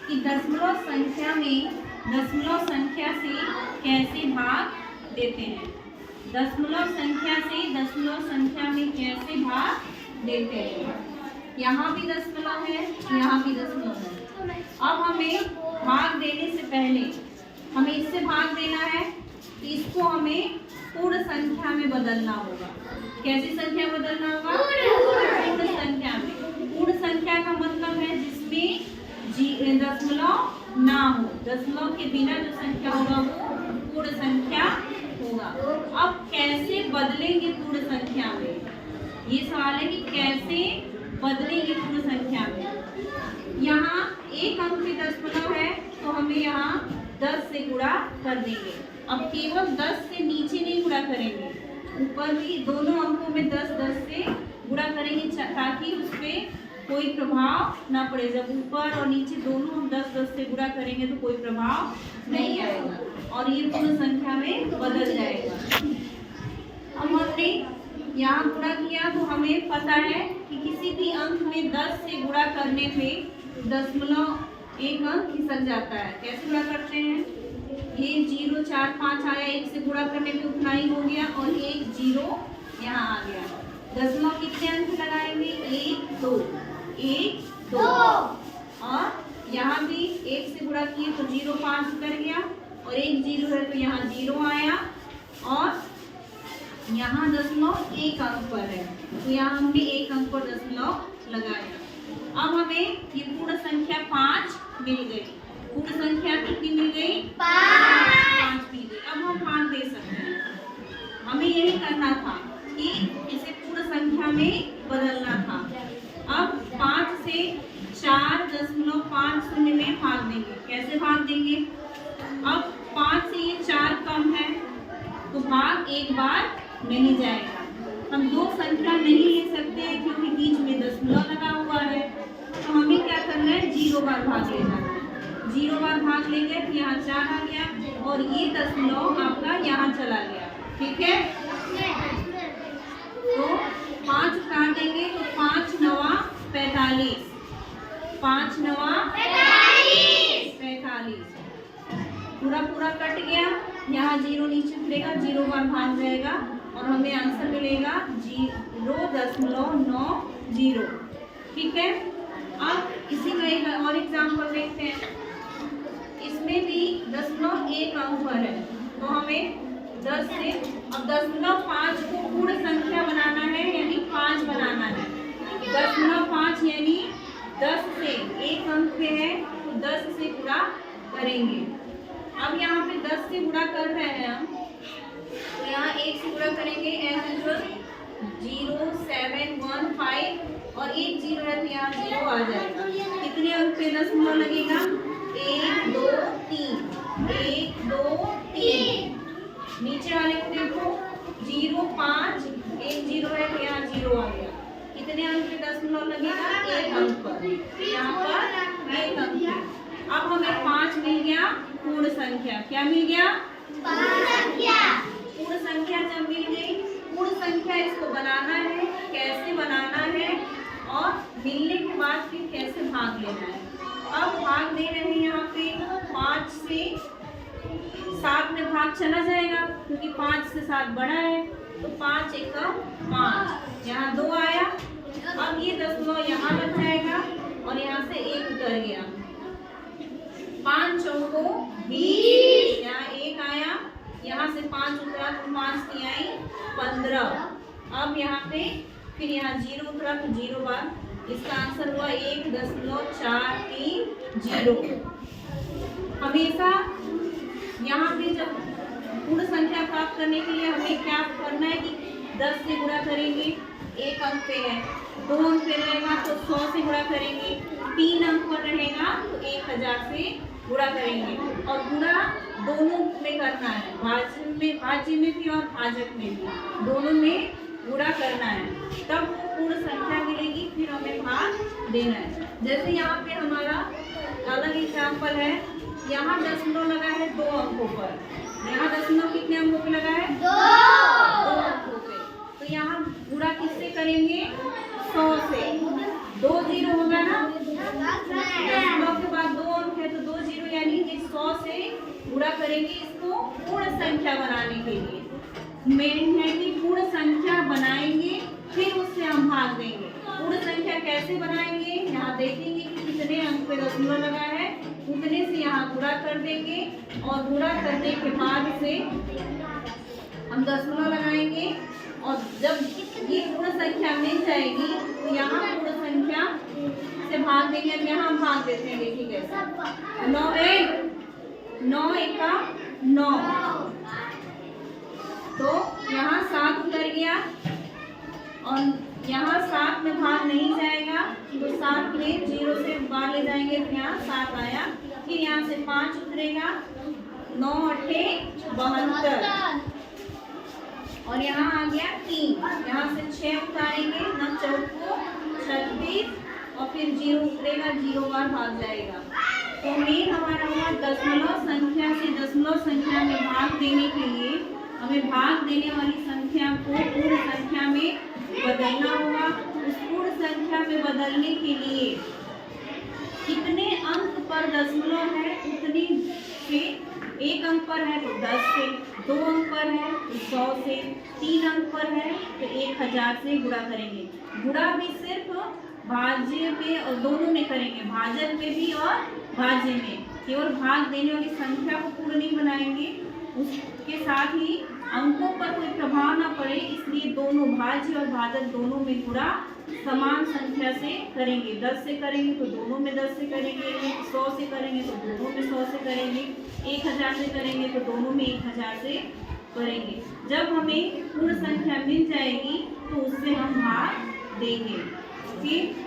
कि दशमलव संख्या से कैसे भाग देते हैं। दशमलव संख्या से दशमलव संख्या में कैसे भाग देते हैं। यहाँ भी दशमलव है, यहाँ भी दशमलव है। अब हमें भाग देने से पहले हमें इससे भाग देना है, तो इसको हमें पूर्ण संख्या में बदलना होगा। कैसी संख्या बदलना होगा? पूर्ण संख्या में। पूर्ण संख्या का मतलब है जिसमें दशमलव ना हो, दशमलव के बिना जो संख्या होगा वो पूर्ण संख्या होगा। अब कैसे बदलेंगे पूर्ण संख्या में, ये सवाल है कि कैसे बदलेंगे पूर्ण संख्या में। यहाँ एक अंक में दशमलव है तो हमें यहाँ 10 से गुणा कर देंगे। अब केवल 10 से नीचे नहीं गुणा करेंगे, ऊपर भी दोनों अंकों में 10 से गुणा करेंगे ताकि उस पर कोई प्रभाव ना पड़े। जब ऊपर और नीचे दोनों हम 10 से गुणा करेंगे तो कोई प्रभाव नहीं आएगा और ये पूर्ण संख्या में बदल जाएगा। अब हमने यहाँ गुणा किया तो हमें पता है कि किसी भी अंक में 10 से गुणा करने पे दशमलव एक अंक खिसक जाता है। कैसे गुणा करते हैं? ये 0 4 5 आया, 1 से गुणा करने पे उतना ही हो गया और 1 0 यहाँ आ गया। दशमलव कितने अंक लगाएंगे? 1 2 1 2 और यहाँ भी 1 से गुणा किए तो 0 5 उतर गया और 1 0 है तो यहाँ 0 आया और यहाँ दशमलव एक अंक पर है तो यहाँ हमने एक अंक पर दशमलव लगाया। अब हमें ये पूर्ण संख्या 5 मिल गई। पूर्ण संख्या कितनी मिल गई? 5 मिल गई। अब हम भाग दे सकते हैं। हमें यही करना था कि इसे पूर्ण संख्या में बदलना था। अब 5 से 4.50 में भाग देंगे। कैसे भाग देंगे? अब 5 से ये 4 कम है तो भाग एक बार नहीं जाएगा। हम दो संख्या नहीं ले सकते क्योंकि बीच में दशमलव लगा हुआ है, तो हमें क्या करना है? 0 बार भाग लेना है। 0 बार भाग लेंगे तो यहाँ 4 आ गया और ये दशमलव आपका यहाँ चला गया। ठीक है, तो 5 उतार देंगे तो 5 9 45, 5 9 45 पूरा कट गया। यहाँ 0 नीचे उतरेगा, 0 बार भाग जाएगा और हमें आंसर मिलेगा 0.90। ठीक है, अब इसी का एक और एग्जाम्पल देखते हैं। इसमें भी दशमलव एक अंक पर है तो हमें 10 से अब 0.5 को पूर्ण संख्या बनाना है यानी 5 बनाना है। 0.5 यानी 10 से एक अंक पे है तो 10 से गुणा करेंगे। अब यहाँ पे 10 से गुणा कर रहे हैं हम तो यहाँ 1 से गुणा करेंगे एज यूजुअल 0 7 1 5 और 1 0 है तो यहाँ 0 आ जाएगा। कितने अंक पे दशमलव लगेगा? 1 2 3 1 2 3। नीचे वाले को देखो 0 5 1 0 है तो यहाँ 0 आ गया। कितने अंक पे दशमलव लगेगा? एक अंक पर, यहाँ पर एक अंक पे। अब हमें 5 मिल गया पूर्ण संख्या। क्या मिल गया? पूर्ण संख्या जब मिल गई, पूर्ण संख्या इसको बनाना है, कैसे बनाना है और मिलने के बाद फिर कैसे भाग लेना है। अब भाग दे रहे हैं यहाँ पे 5 से 7 में भाग चला जाएगा क्योंकि 5 से 7 बड़ा है तो 5 1 5, यहाँ 2 आया। अब ये दशमलव यहाँ लग जाएगा और यहाँ से 1 उतर गया। 5 चौको 20, यहाँ 1 आया, यहाँ से 5 उतरा तो 5 की आई 15। अब यहाँ पे फिर यहाँ 0 उतरा तो 0 बार, इसका आंसर हुआ 1.430। हमेशा यहाँ पे जब पूर्ण संख्या प्राप्त करने के लिए हमें क्या करना है कि 10 से गुणा करेंगे, एक अंक पे है, 2 अंक पे रहेगा तो 100 से गुणा करेंगे, 3 अंक पर रहेगा तो 1000 से गुणा करेंगे और गुणा दोनों में करना है, भाज्य में भी और भाजक में भी, दोनों में गुणा करना है, तब वो पूर्ण संख्या मिलेगी। फिर हमें भाग देना है। जैसे यहाँ पे हमारा अलग एग्जाम्पल है, यहाँ दशमलव लगा है 2 अंकों पर, यहाँ दशमलव कितने अंकों पे लगा है? 2 अंकों पे। तो यहाँ गुणा किससे करेंगे? 100 से। 2 0 होगा ना, दशमलव के बाद 2 अंक करेंगे इसको पूर्ण संख्या बनाने के लिए। मेन है कि पूर्ण संख्या बनाएंगे फिर उससे हम भाग देंगे। पूर्ण संख्या कैसे बनाएंगे, यहाँ देखेंगे कि कितने अंक पे दशमलव लगा है, उतने से यहाँ गुणा कर देंगे और गुणा करने के बाद से हम दशमलव लगाएंगे और जब ये पूर्ण संख्या मिल जाएगी तो यहाँ पूर्ण संख्या से भाग देंगे। अब यहाँ भाग देते हैं, देखिए कैसे। 9 एका 9, तो यहाँ 7 उतर गया और यहाँ 7 में भाग नहीं जाएगा तो 7 में 0 से बाहर ले जाएंगे तो यहाँ 7 आया। फिर यहाँ से 5 उतरेगा, 9 8 72 और यहाँ आ गया 3। यहाँ से 6 उतारेंगे, 9 चौको 36 और फिर 0 उतरेगा, 0 बार भाग जाएगा। तो मेन हमारा हुआ दशमलव संख्या से दशमलव संख्या में भाग देने के लिए हमें भाग देने वाली संख्या को पूर्ण संख्या में बदलना होगा। उस पूर्ण संख्या में बदलने के लिए कितने अंक पर दशमलव है उतनी से, 1 अंक पर है तो 10 से, 2 अंक पर है तो 100 से, 3 अंक पर है तो 1000 से गुणा करेंगे। गुणा भी सिर्फ भाज्य में और दोनों में करेंगे, भाजन में भी और भाज्य में। केवल भाग देने वाली संख्या को पूर्ण नहीं बनाएंगे, उसके साथ ही अंकों पर कोई प्रभाव ना पड़े, इसलिए दोनों भाज्य और भाजक दोनों में गुणा समान संख्या से करेंगे। 10 से करेंगे तो दोनों में 10 से करेंगे, 100 से करेंगे तो दोनों में 100 से करेंगे, 1000 से करेंगे तो दोनों में 1000 से करेंगे। जब हमें पूर्ण संख्या मिल जाएगी तो उससे हम भाग देंगे। ठीक।